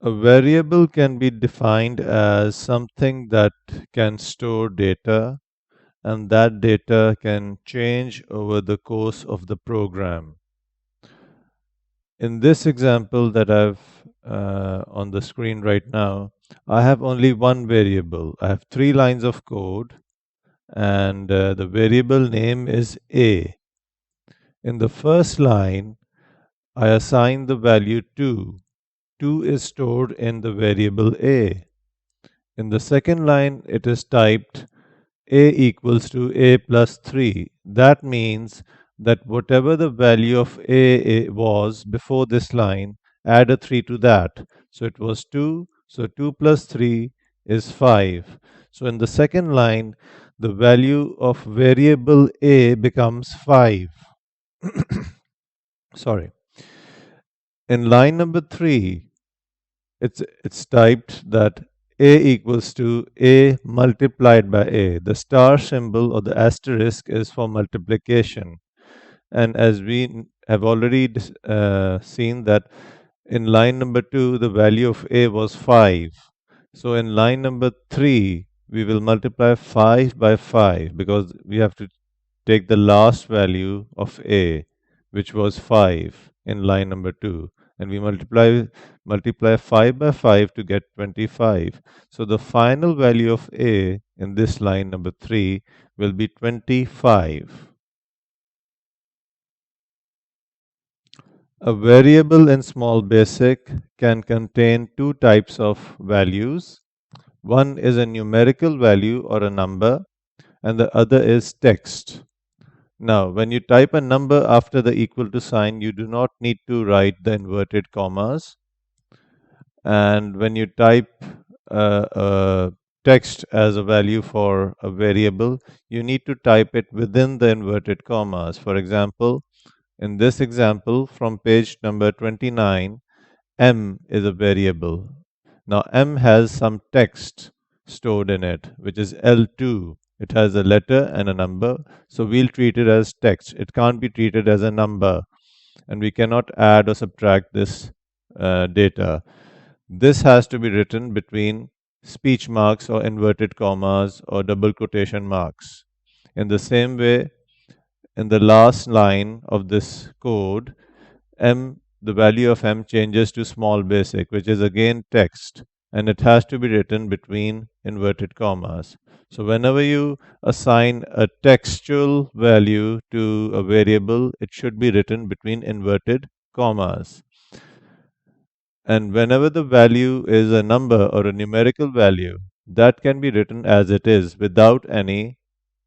A variable can be defined as something that can store data, and that data can change over the course of the program. In this example that I've on the screen right now, I have only one variable. I have 3 lines of code, and the variable name is A. In the first line, I assign the value 2. 2 is stored in the variable A. In the second line, it is typed A equals to A plus 3. That means that whatever the value of A was before this line, add a 3 to that. So it was 2, so 2 plus 3 is 5. So in the second line, the value of variable A becomes 5. Sorry. In line number 3, it's typed that A equals to A multiplied by A. The star symbol or the asterisk is for multiplication. And as we have already seen that in line number 2, the value of A was 5. So in line number 3, we will multiply 5 by 5 because we have to take the last value of A, which was 5 in line number 2, and we multiply 5 by 5 to get 25. So the final value of A in this line number 3 will be 25. A variable in small basic can contain two types of values. One is a numerical value or a number, and the other is text. Now, when you type a number after the equal to sign, you do not need to write the inverted commas. And when you type a text as a value for a variable, you need to type it within the inverted commas. For example, in this example from page number 29, M is a variable. Now, M has some text stored in it, which is L2. It has a letter and a number, so we'll treat it as text. It can't be treated as a number, and we cannot add or subtract this data. This has to be written between speech marks or inverted commas or double quotation marks. In the same way, in the last line of this code, the value of M changes to small basic, which is again text, and it has to be written between inverted commas. So whenever you assign a textual value to a variable, it should be written between inverted commas. And whenever the value is a number or a numerical value, that can be written as it is without any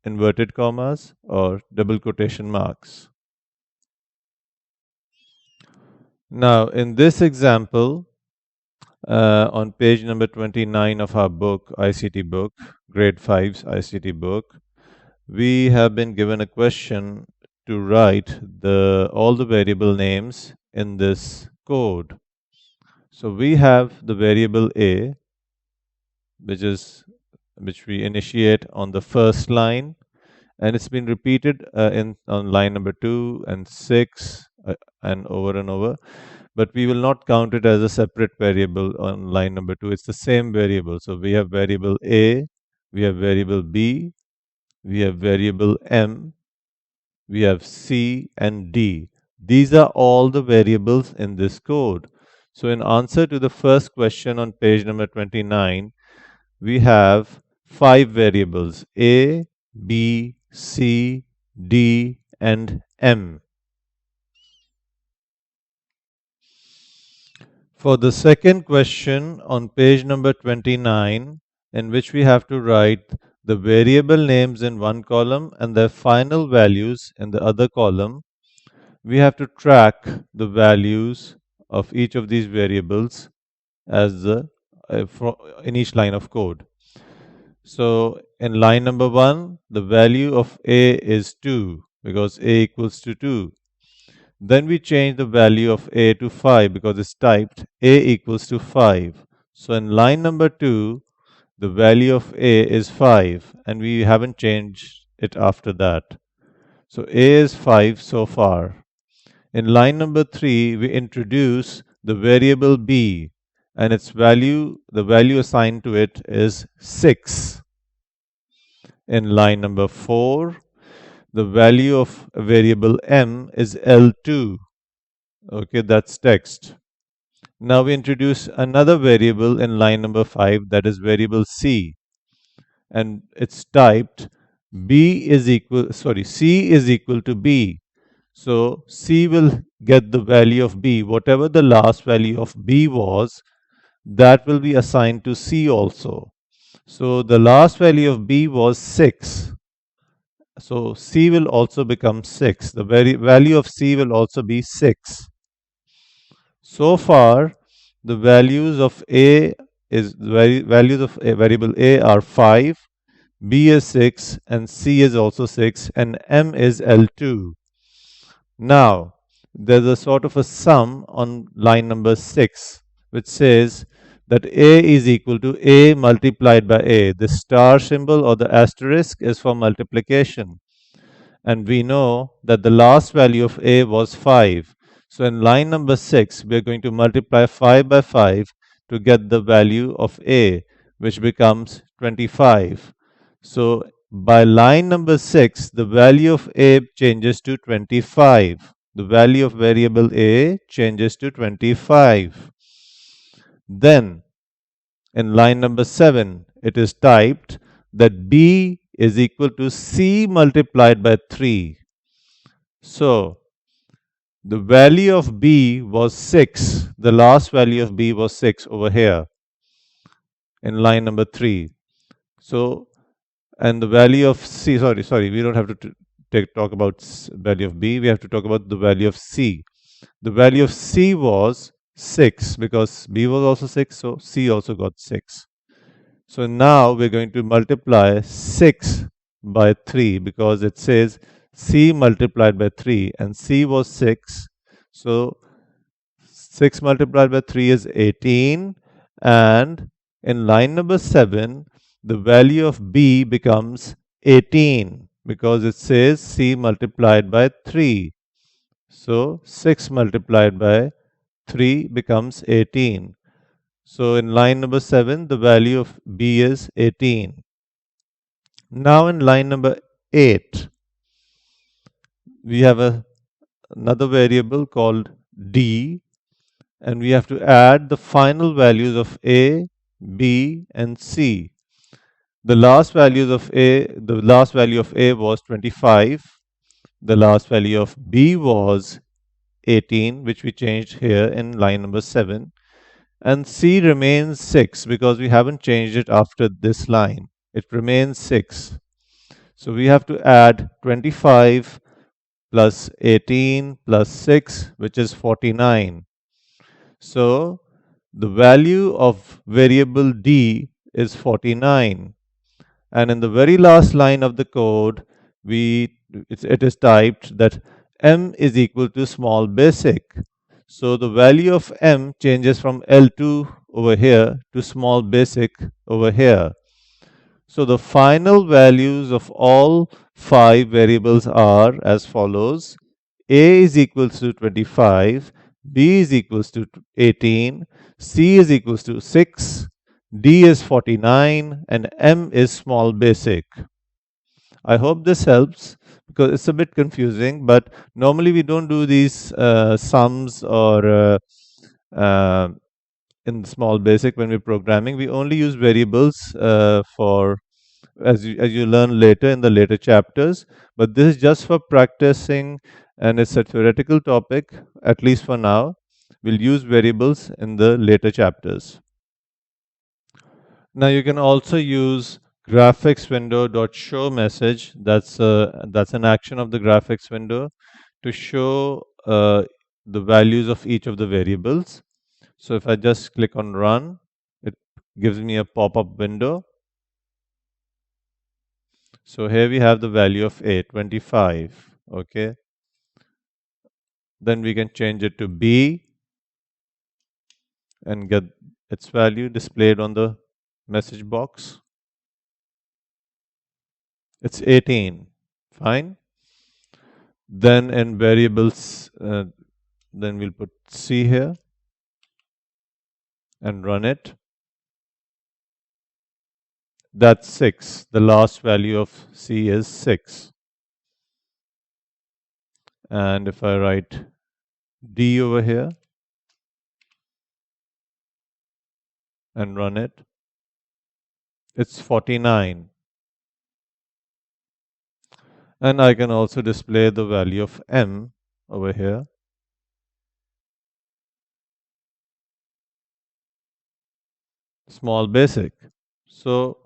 inverted commas or double quotation marks. Now, in this example, on page number 29 of our book, ICT book, grade 5's ICT book, we have been given a question to write all the variable names in this code. So we have the variable A, which we initiate on the first line, and it's been repeated on line number 2 and 6 and over, but we will not count it as a separate variable on line number 2. It's the same variable. So we have variable A, we have variable B, we have variable M, we have C and D. These are all the variables in this code. So in answer to the first question on page number 29, we have 5 variables: A, B, C, D, and M. For the second question on page number 29, in which we have to write the variable names in one column and their final values in the other column, we have to track the values of each of these variables as in each line of code. So in line number 1, the value of A is 2 because A equals to 2. Then we change the value of A to 5 because it's typed A equals to 5. So in line number 2, the value of A is 5 and we haven't changed it after that. So A is 5 so far. In line number 3, we introduce the variable B, and its value, the value assigned to it is 6. In line number 4, the value of variable m is L2. Okay, that's text. Now we introduce another variable in line number 5, that is variable c, and it's typed c is equal to b. So c will get the value of b, whatever the last value of b was, that will be assigned to c also. So the last value of b was 6. So c will also become 6. The value of c will also be 6. So far, the values of values of a variable a are 5, b is 6, and c is also 6, and m is L2. Now, there's a sort of a sum on line number 6, which says that a is equal to a multiplied by a. The star symbol or the asterisk is for multiplication. And we know that the last value of a was 5. So in line number 6, we are going to multiply 5 by 5 to get the value of a, which becomes 25. So by line number 6, the value of a changes to 25. The value of variable a changes to 25. Then in line number 7, it is typed that b is equal to c multiplied by 3. So the value of b was 6. The last value of b was 6 over here in line number 3. So, and the value of c, sorry, we don't have to talk about value of b, we have to talk about the value of c. The value of c was 6 because b was also 6, so c also got 6. So now we're going to multiply 6 by 3 because it says c multiplied by 3 and c was 6. So 6 multiplied by 3 is 18, and in line number 7, the value of b becomes 18 because it says c multiplied by 3. So 6 multiplied by 3 becomes 18. So in line number 7, the value of b is 18. Now in line number 8, we have another variable called d, and we have to add the final values of a, b, and c. The last value of a was 25. The last value of b was 18, which we changed here in line number 7. And c remains 6 because we haven't changed it after this line. It remains 6. So we have to add 25 plus 18 plus 6, which is 49. So the value of variable d is 49. And in the very last line of the code, it is typed that m is equal to small basic. So the value of m changes from L2 over here to small basic over here. So the final values of all 5 variables are as follows. A is equals to 25, B is equals to 18, C is equals to 6, D is 49, and M is small basic. I hope this helps because it's a bit confusing, but normally we don't do these sums or in small basic when we're programming. We only use variables for as you learn later in the later chapters, but this is just for practicing and it's a theoretical topic, at least for now. We'll use variables in the later chapters. Now you can also use graphics window.show message. That's an action of the graphics window to show the values of each of the variables. So if I just click on run, it gives me a pop-up window. So here we have the value of a, 25. Okay. Then we can change it to b and get its value displayed on the message box. It's 18. Fine. Then in variables, then we'll put c here. and run it. That's 6. The last value of C is 6. And if I write D over here and run it, it's 49. And I can also display the value of M over here. Small basic. So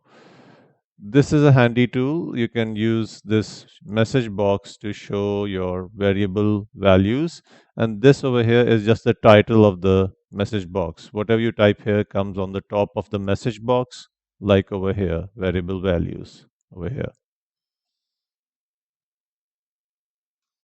this is a handy tool. You can use this message box to show your variable values. And this over here is just the title of the message box. Whatever you type here comes on the top of the message box, like over here, variable values over here.